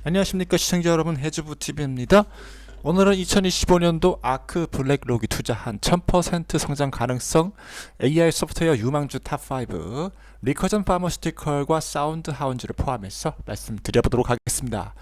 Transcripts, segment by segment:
안녕하십니까 시청자 여러분, 해주부TV입니다. 오늘은 2025년도 아크 블랙록이 투자한 1000% 성장 가능성 AI 소프트웨어 유망주 탑5 리커전 파머스티컬과 사운드 하운즈를 포함해서 말씀드려보도록 하겠습니다.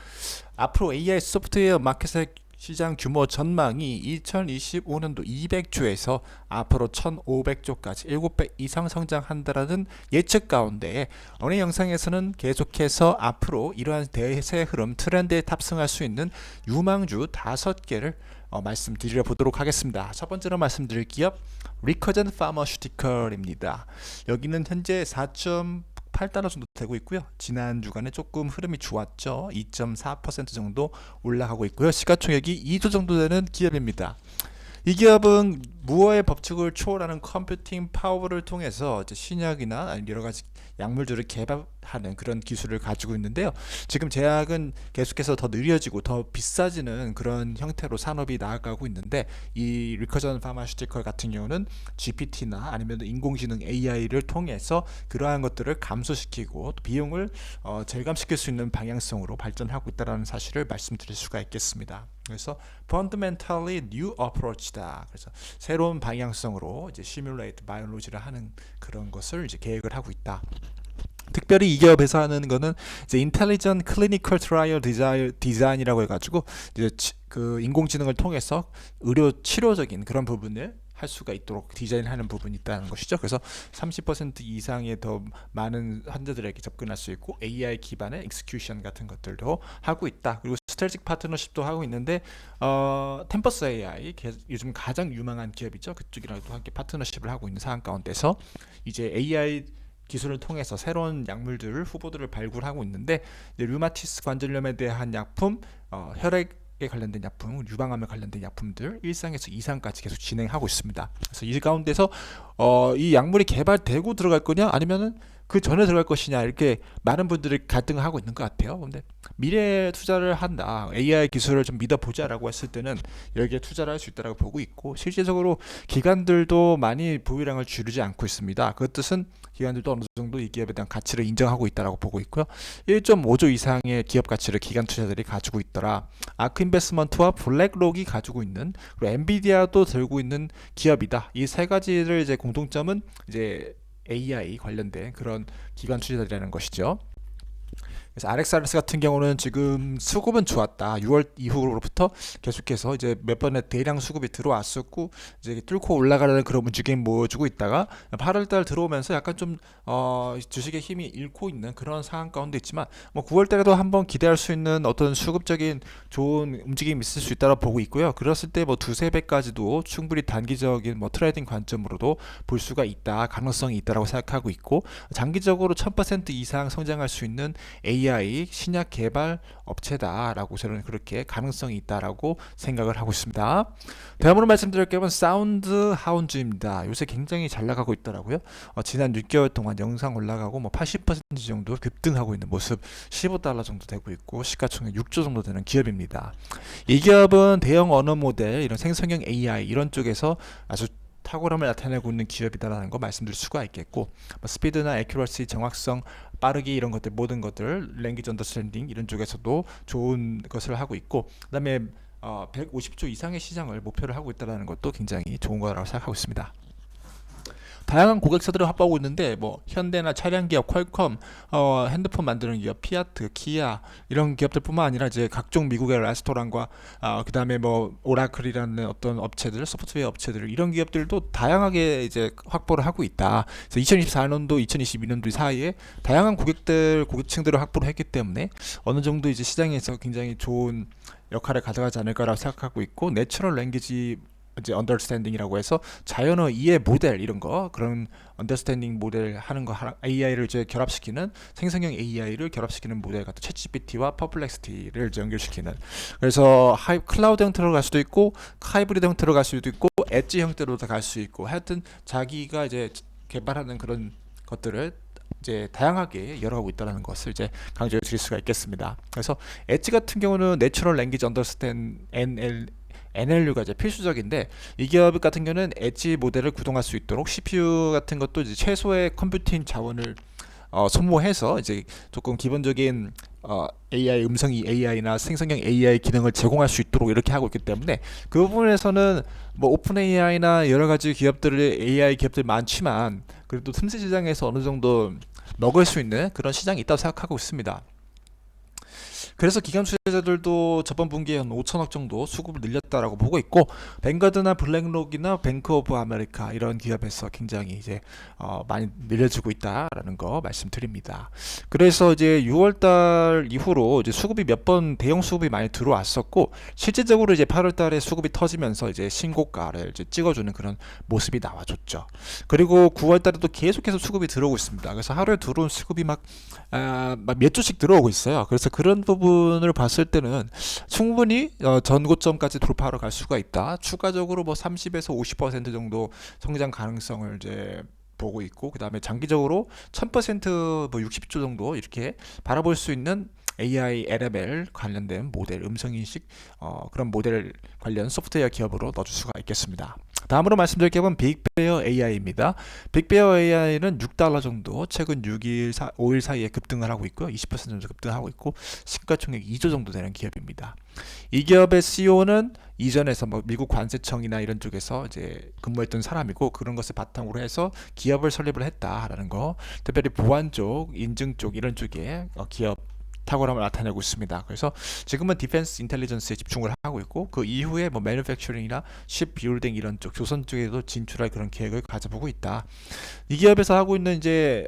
앞으로 AI 소프트웨어 마켓의 시장 규모 전망이 2025년도 200조에서 앞으로 1500조까지 7배 이상 성장한다라는 예측 가운데 오늘 영상에서는 계속해서 앞으로 이러한 대세 흐름 트렌드에 탑승할 수 있는 유망주 5개를 말씀드려 보도록 하겠습니다. 첫 번째로 말씀드릴 기업 리커전 파머슈티컬입니다. 여기는 현재 8달러 정도 되고 있고요. 지난 주간에 조금 흐름이 좋았죠. 2.4% 정도 올라가고 있고요. 시가총액이 2조 정도 되는 기업입니다. 이 기업은 무어의 법칙을 초월하는 컴퓨팅 파워를 통해서 이제 신약이나 여러 가지 약물들을 개발하는 그런 기술을 가지고 있는데요. 지금 제약은 계속해서 더 느려지고 더 비싸지는 그런 형태로 산업이 나아가고 있는데, 이 리커전 파마슈티컬 같은 경우는 GPT나 아니면 인공지능 AI를 통해서 그러한 것들을 감소시키고 비용을 절감시킬 수 있는 방향성으로 발전하고 있다는 사실을 말씀드릴 수가 있겠습니다. 그래서 fundamentally new approach다. 그래서 새로운 방향성으로 이제 시뮬레이트 바이올로지를 하는 그런 것을 이제 계획을 하고 있다. 특별히 이 기업에서 하는 거는 이제 인텔리전트 클리니컬 트라이얼 디자인이라고 해가지고 이제 그 인공지능을 통해서 의료 치료적인 그런 부분을 할 수가 있도록 디자인하는 부분이 있다는 것이죠. 그래서 30% 이상의 더 많은 환자들에게 접근할 수 있고 AI 기반의 익스큐션 같은 것들도 하고 있다. 그리고 스트래티직 파트너십도 하고 있는데 템퍼스 AI 요즘 가장 유망한 기업이죠. 그쪽이랑도 함께 파트너십을 하고 있는 상황 가운데서 이제 AI 기술을 통해서 새로운 약물들을 후보들을 발굴하고 있는데, 류마티스 관절염에 대한 약품, 혈액에 관련된 약품, 유방암에 관련된 약품들 1상에서 2상까지 계속 진행하고 있습니다. 그래서 이 가운데서 이 약물이 개발되고 들어갈 거냐 아니면은 그 전에 들어갈 것이냐, 이렇게 많은 분들이 갈등을 하고 있는 것 같아요. 근데 미래에 투자를 한다, AI 기술을 좀 믿어보자라고 했을 때는 여기에 투자를 할 수 있다고 보고 있고, 실제적으로 기관들도 많이 보유량을 줄이지 않고 있습니다. 그 뜻은 기관들도 어느 정도 이 기업에 대한 가치를 인정하고 있다고 보고 있고요. 1.5조 이상의 기업 가치를 기관 투자들이 가지고 있더라. 아크 인베스먼트와 블랙록이 가지고 있는, 그리고 엔비디아도 들고 있는 기업이다. 이 세 가지를 이제 공통점은 이제 AI 관련된 그런 기관 투자들이라는 것이죠. 그래서 RxRS 같은 경우는 지금 수급은 좋았다. 6월 이후로부터 계속해서 이제 몇 번의 대량 수급이 들어왔었고 이제 뚫고 올라가려는 그런 움직임 보여주고 있다가 8월달 들어오면서 약간 좀 주식의 힘이 잃고 있는 그런 상황 가운데 있지만, 뭐 9월달에도 한번 기대할 수 있는 어떤 수급적인 좋은 움직임이 있을 수 있다고 보고 있고요. 그랬을 때 뭐 두세 배까지도 충분히 단기적인 뭐 트레이딩 관점으로도 볼 수가 있다, 가능성이 있다라고 생각하고 있고, 장기적으로 1000% 이상 성장할 수 있는 AI 신약 개발 업체다라고 저는 그렇게 가능성이 있다라고 생각을 하고 있습니다. 다음으로 말씀드릴 게임은 사운드 하운즈입니다. 요새 굉장히 잘 나가고 있더라고요. 지난 6개월 동안 영상 올라가고 뭐 80% 정도 급등하고 있는 모습, 15달러 정도 되고 있고 시가총액 6조 정도 되는 기업입니다. 이 기업은 대형 언어 모델, 이런 생성형 AI 이런 쪽에서 아주 탁월함을 나타내고 있는 기업이다라는 거 말씀드릴 수가 있겠고, 스피드나 애큐러시, 정확성, 빠르기 이런 것들, 모든 것들, 랭귀지 언더스탠딩 이런 쪽에서도 좋은 것을 하고 있고, 그다음에 150조 이상의 시장을 목표를 하고 있다는 것도 굉장히 좋은 거라고 생각하고 있습니다. 다양한 고객사들을 확보하고 있는데, 뭐 현대나 차량 기업, 퀄컴, 핸드폰 만드는 기업, 피아트, 기아 이런 기업들뿐만 아니라 이제 각종 미국의 레스토랑과 그다음에 뭐 오라클이라는 어떤 업체들, 소프트웨어 업체들, 이런 기업들도 다양하게 이제 확보를 하고 있다. 그래서 2024년도, 2022년도 사이에 다양한 고객층들을 확보를 했기 때문에 어느 정도 이제 시장에서 굉장히 좋은 역할을 가져가지 않을까라고 생각하고 있고, 내추럴 랭귀지 이제 언더스탠딩이라고 해서 자연어 이해 모델 이런 거, 그런 언더스탠딩 모델 하는 거, AI를 이제 결합시키는 생성형 AI를 결합시키는 모델 같은 챗GPT와 퍼플렉시티를 연결시키는, 그래서 클라우드 형태로 갈 수도 있고 하이브리드 형태로 갈 수도 있고 엣지 형태로 갈 수 있고, 하여튼 자기가 이제 개발하는 그런 것들을 이제 다양하게 열어가고 있다는 것을 이제 강조해 드릴 수가 있겠습니다. 그래서 엣지 같은 경우는 내추럴 랭귀지 언더스탠 NLU가 이제 필수적인데, 이 기업 같은 경우는 엣지 모델을 구동할 수 있도록 CPU 같은 것도 이제 최소의 컴퓨팅 자원을 소모해서 이제 조금 기본적인 AI 음성 AI나 생성형 AI 기능을 제공할 수 있도록 이렇게 하고 있기 때문에 그 부분에서는 뭐 오픈 AI나 여러 가지 기업들의 AI 기업들 많지만 그래도 틈새 시장에서 어느 정도 먹을 수 있는 그런 시장이 있다고 생각하고 있습니다. 그래서 기관 투자자들도 저번 분기에 한 5천억 정도 수급을 늘렸다라고 보고 있고 뱅가드나 블랙록이나 뱅크 오브 아메리카 이런 기업에서 굉장히 이제 많이 늘려주고 있다라는 거 말씀드립니다. 그래서 이제 6월달 이후로 이제 수급이 몇 번 대형 수급이 많이 들어왔었고 실제적으로 이제 8월달에 수급이 터지면서 이제 신고가를 이제 찍어주는 그런 모습이 나와줬죠. 그리고 9월달에도 계속해서 수급이 들어오고 있습니다. 그래서 하루에 들어온 수급이 막 몇 주씩 들어오고 있어요. 그래서 그런 부분을 봤을 때는 충분히 전고점까지 돌파하러 갈 수가 있다. 추가적으로 뭐 30에서 50% 정도 성장 가능성을 이제 보고 있고 그 다음에 장기적으로 1000%뭐 60조 정도 이렇게 바라볼 수 있는 AI, LML 관련된 모델, 음성인식 그런 모델 관련 소프트웨어 기업으로 넣어줄 수가 있겠습니다. 다음으로 말씀드릴 기업은 빅베어 AI입니다. 빅베어 AI는 $6 정도 최근 5일 사이에 급등을 하고 있고요. 20% 정도 급등하고 있고 시가총액 2조 정도 되는 기업입니다. 이 기업의 CEO는 이전에서 뭐 미국 관세청이나 이런 쪽에서 이제 근무했던 사람이고 그런 것을 바탕으로 해서 기업을 설립을 했다라는 거, 특별히 보안 쪽, 인증 쪽 이런 쪽에 기업 탁월함을 나타내고 있습니다. 그래서 지금은 디펜스 인텔리전스에 집중을 하고 있고 그 이후에 뭐 매니팩처링이나 십 빌딩 이런 쪽 조선 쪽에도 진출할 그런 계획을 가져보고 있다. 이 기업에서 하고 있는 이제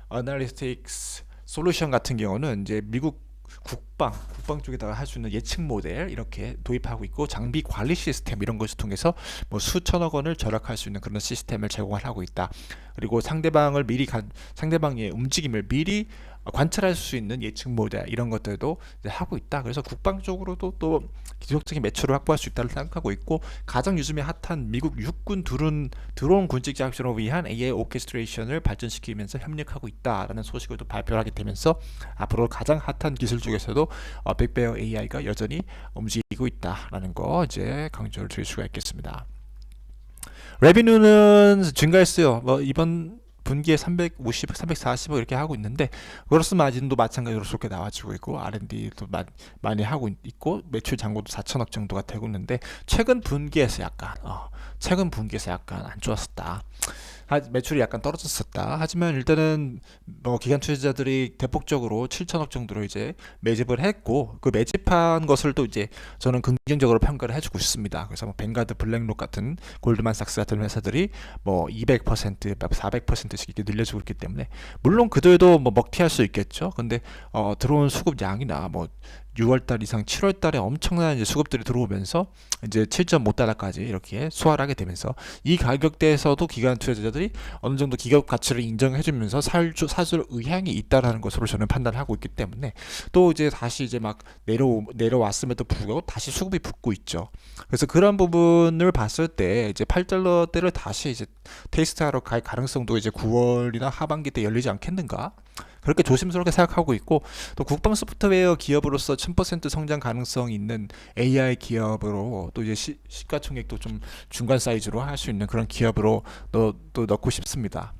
어널리틱스 솔루션 같은 경우는 이제 미국 국방 쪽에다가 할 수 있는 예측 모델 이렇게 도입하고 있고 장비 관리 시스템 이런 것을 통해서 뭐 수천억 원을 절약할 수 있는 그런 시스템을 제공을 하고 있다. 그리고 상대방의 움직임을 미리 관찰할 수 있는 예측 모델 이런 것들도 이제 하고 있다. 그래서 국방 쪽으로도 또 기술적인 매출을 확보할 수 있다고 생각하고 있고 가장 요즘에 핫한 미국 육군 드론 군직 작전을 위한 AI 오케스트레이션을 발전시키면서 협력하고 있다라는 소식을 또 발표하게 되면서 앞으로 가장 핫한 기술 중에서도 빅베어 AI가 여전히 움직이고 있다라는 거 이제 강조를 드릴 수가 있겠습니다. 레비뉴는 증가했어요. 뭐 이번 분기에 350, 340억 이렇게 하고 있는데 그로스 마진도 마찬가지로 좋게 나와주고 있고 R&D도 많이 하고 있고 매출 잔고도 4천억 정도가 되고 있는데 최근 분기에서 약간 안 좋았었다. 매출이 약간 떨어졌었다. 하지만 일단은 뭐 기관 투자자들이 대폭적으로 7천억 정도로 이제 매집을 했고 그 매집한 것을 또 이제 저는 긍정적으로 평가를 해주고 있습니다. 그래서 뭐 뱅가드, 블랙록 같은 골드만삭스 같은 회사들이 뭐 200%, 400%씩 이렇게 늘려주고 있기 때문에 물론 그들도 뭐 먹튀할 수 있겠죠. 근데 들어온 수급 양이나 뭐 6월달 이상 7월달에 엄청난 이제 수급들이 들어오면서 이제 7.5달러까지 이렇게 소화하게 되면서 이 가격대에서도 기관 투자자들이 어느 정도 기업 가치를 인정해주면서 사줄 의향이 있다라는 것으로 저는 판단하고 있기 때문에 또 이제 다시 이제 막 내려왔음에도 불구하고 다시 수급이 붙고 있죠. 그래서 그런 부분을 봤을 때 이제 8달러대를 다시 이제 테이스트하러 갈 가능성도 이제 9월이나 하반기 때 열리지 않겠는가? 그렇게 조심스럽게 생각하고 있고 또 국방 소프트웨어 기업으로서 1000% 성장 가능성이 있는 AI 기업으로 또 이제 시가총액도 좀 중간 사이즈로 할 수 있는 그런 기업으로 또 넣고 싶습니다.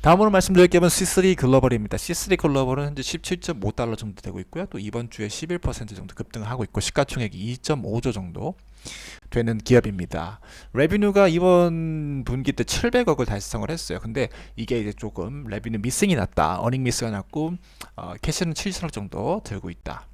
다음으로 말씀드릴 기업은 C3 글로벌입니다. C3 글로벌은 현재 17.5달러 정도 되고 있고요. 또 이번 주에 11% 정도 급등하고 있고 시가총액이 2.5조 정도 되는 기업입니다. 레비뉴가 이번 분기 때 700억을 달성을 했어요. 근데 이게 이제 조금 레비뉴 미싱이 났다. 어닝 미스가 났고 캐시는 7천억 정도 들고 있다.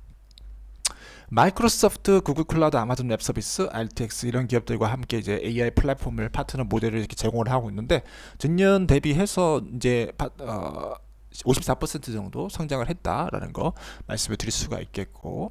마이크로소프트, 구글 클라우드, 아마존 웹 서비스, RTX 이런 기업들과 함께 이제 AI 플랫폼을 파트너 모델을 이렇게 제공을 하고 있는데 전년 대비해서 이제 54% 정도 성장을 했다라는 거 말씀을 드릴 수가 있겠고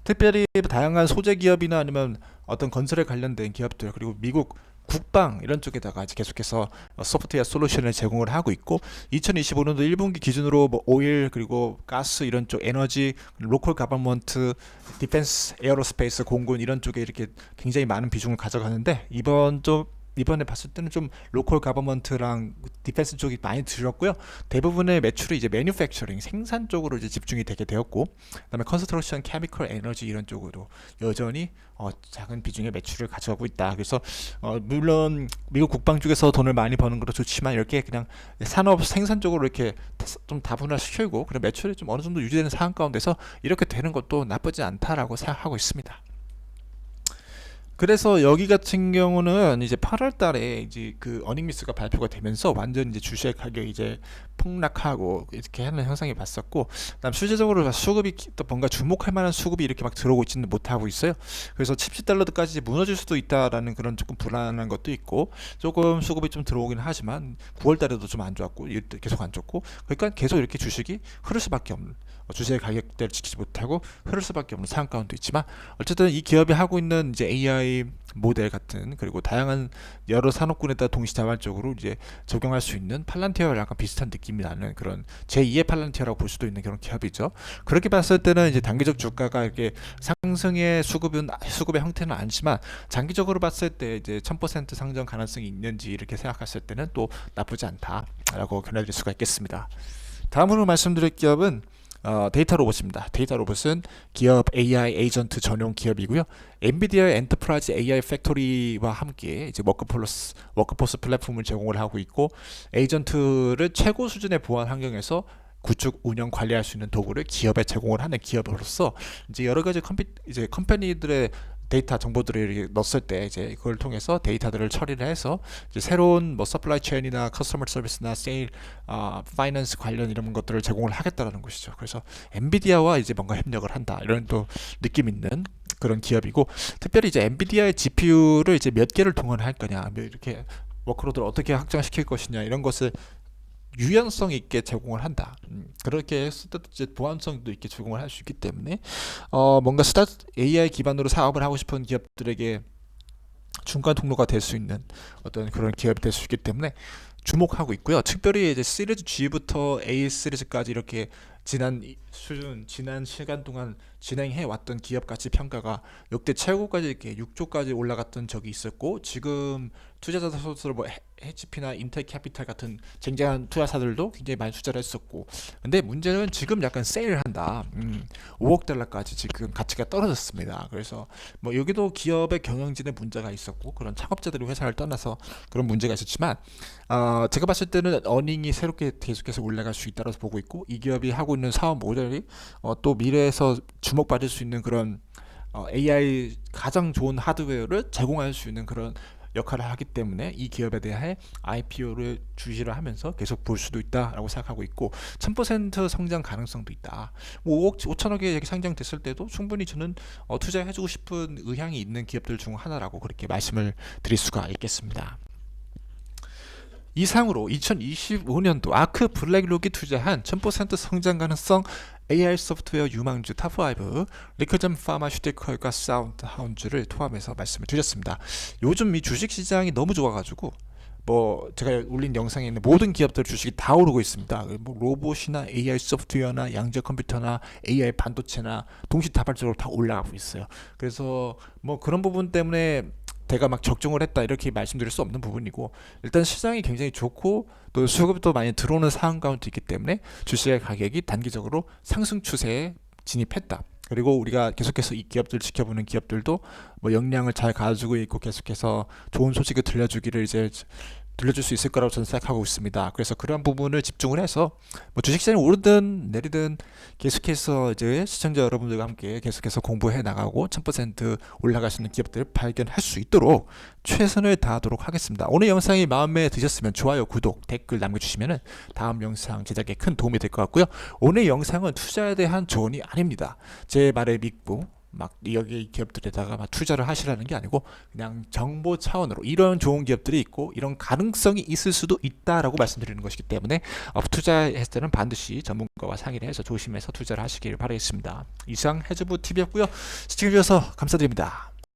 특별히 다양한 소재 기업이나 아니면 어떤 건설에 관련된 기업들 그리고 미국 국방 이런 쪽에다가 이제 계속해서 소프트웨어 솔루션을 제공을 하고 있고 2025년도 1분기 기준으로 뭐 오일 그리고 가스 이런 쪽 에너지 로컬 가버먼트 디펜스 에어로스페이스 공군 이런 쪽에 이렇게 굉장히 많은 비중을 가져가는데 이번 좀 이번에 봤을 때는 좀 로컬 가버먼트랑 디펜스 쪽이 많이 들었고요. 대부분의 매출이 이제 매뉴팩처링 생산 쪽으로 이제 집중이 되게 되었고, 그다음에 컨스트럭션, 케미컬, 에너지 이런 쪽으로 여전히 작은 비중의 매출을 가져가고 있다. 그래서 물론 미국 국방 쪽에서 돈을 많이 버는 것도 좋지만 이렇게 그냥 산업 생산 쪽으로 이렇게 좀 다분화시키고 그런 매출이 좀 어느 정도 유지되는 상황 가운데서 이렇게 되는 것도 나쁘지 않다라고 생각하고 있습니다. 그래서 여기 같은 경우는 이제 8월 달에 이제 그 어닝 미스가 발표가 되면서 완전 이제 주식 가격이 이제 폭락하고 이렇게 하는 현상이 봤었고, 그다음 실제적으로 수급이 또 뭔가 주목할 만한 수급이 이렇게 막 들어오고 있지는 못하고 있어요. 그래서 70달러까지 무너질 수도 있다라는 그런 조금 불안한 것도 있고, 조금 수급이 좀 들어오긴 하지만 9월 달에도 좀 안 좋았고 계속 안 좋고, 그러니까 계속 이렇게 주식이 흐를 수밖에 없는, 주식의 가격대를 지키지 못하고 흐를 수밖에 없는 상황 가운데 있지만, 어쨌든 이 기업이 하고 있는 이제 AI 모델 같은, 그리고 다양한 여러 산업군에다 동시다발적으로 이제 적용할 수 있는 팔란티어랑 약간 비슷한 느낌이 나는 그런 제2의 팔란티어라고 볼 수도 있는 그런 기업이죠. 그렇게 봤을 때는 이제 단기적 주가가 이렇게 상승의 수급의 형태는 아니지만, 장기적으로 봤을 때 이제 1000% 상승 가능성이 있는지 이렇게 생각했을 때는 또 나쁘지 않다라고 견해드릴 수가 있겠습니다. 다음으로 말씀드릴 기업은 데이터 로봇입니다. 데이터 로봇은 기업 AI 에이전트 전용 기업이고요. 엔비디아의 엔터프라이즈 AI 팩토리와 함께 이제 워크포스 플랫폼을 제공을 하고 있고, 에이전트를 최고 수준의 보안 환경에서 구축, 운영, 관리할 수 있는 도구를 기업에 제공을 하는 기업으로서 이제 여러 가지 컴퍼니들의 데이터 정보들을 이렇게 넣었을 때 이제 그걸 통해서 데이터들을 처리를 해서 이제 새로운 뭐 서플라이 체인이나 커스터머 서비스나 세일, 파이낸스 관련 이런 것들을 제공을 하겠다라는 것이죠. 그래서 엔비디아와 이제 뭔가 협력을 한다, 이런 또 느낌 있는 그런 기업이고, 특별히 이제 엔비디아의 GPU를 이제 몇 개를 동원할 거냐, 뭐 이렇게 워크로드를 어떻게 확장시킬 것이냐, 이런 것을 유연성 있게 제공을 한다. 그렇게 했을 때도 이제 보안성도 있게 제공을 할 수 있기 때문에 뭔가 AI 기반으로 사업을 하고 싶은 기업들에게 중간 통로가 될 수 있는 어떤 그런 기업이 될 수 있기 때문에 주목하고 있고요. 특별히 이제 시리즈 G부터 A 시리즈까지 이렇게 지난 시간 동안 진행해 왔던 기업 가치 평가가 역대 최고까지 이렇게 6조까지 올라갔던 적이 있었고, 지금 투자자들 뭐 HP나 인텔 캐피탈 같은 쟁쟁한 투자사들도 굉장히 많이 투자를 했었고, 근데 문제는 지금 약간 세일한다. 5억 달러까지 지금 가치가 떨어졌습니다. 그래서 뭐 여기도 기업의 경영진에 문제가 있었고, 그런 창업자들이 회사를 떠나서 그런 문제가 있었지만, 제가 봤을 때는 어닝이 새롭게 계속해서 올라갈 수 있다고 보고 있고, 이 기업이 하고 있는 사업 모델이 또 미래에서 주목받을 수 있는 그런 AI 가장 좋은 하드웨어를 제공할 수 있는 그런 역할을 하기 때문에 이 기업에 대해 IPO를 주시를 하면서 계속 볼 수도 있다라고 생각하고 있고, 1000% 성장 가능성도 있다. 뭐 5억 5천억에 상장됐을 때도 충분히 저는 투자해주고 싶은 의향이 있는 기업들 중 하나라고 그렇게 말씀을 드릴 수가 있겠습니다. 이상으로 2025년도 아크 블랙록이 투자한 1000% 성장 가능성 AI 소프트웨어 유망주 탑5 리커전 파마슈티컬과 사운드하운즈를 포함해서 말씀을 드렸습니다. 요즘 이 주식시장이 너무 좋아가지고 뭐 제가 올린 영상에 있는 모든 기업들 주식이 다 오르고 있습니다. 뭐 로봇이나 AI 소프트웨어나 양자 컴퓨터나 AI 반도체나 동시다발적으로 다 올라가고 있어요. 그래서 뭐 그런 부분 때문에 제가 막 적중을 했다 이렇게 말씀드릴 수 없는 부분이고, 일단 시장이 굉장히 좋고 또 수급도 많이 들어오는 상황 가운데 있기 때문에 주식의 가격이 단기적으로 상승 추세에 진입했다. 그리고 우리가 계속해서 이 기업들 지켜보는 기업들도 뭐 역량을 잘 가지고 있고 계속해서 좋은 소식을 들려줄 수 있을 거라고 저는 생각하고 있습니다. 그래서 그런 부분을 집중을 해서 뭐 주식시장이 오르든 내리든 계속해서 이제 시청자 여러분들과 함께 계속해서 공부해 나가고 1000% 올라갈 수 있는 기업들을 발견할 수 있도록 최선을 다하도록 하겠습니다. 오늘 영상이 마음에 드셨으면 좋아요, 구독, 댓글 남겨주시면 다음 영상 제작에 큰 도움이 될 것 같고요. 오늘 영상은 투자에 대한 조언이 아닙니다. 제 말을 믿고 막 여기 기업들에다가 막 투자를 하시라는 게 아니고, 그냥 정보 차원으로 이런 좋은 기업들이 있고 이런 가능성이 있을 수도 있다라고 말씀드리는 것이기 때문에 투자했을 때는 반드시 전문가와 상의를 해서 조심해서 투자를 하시길 바라겠습니다. 이상 해저부 TV였고요. 시청해주셔서 감사드립니다.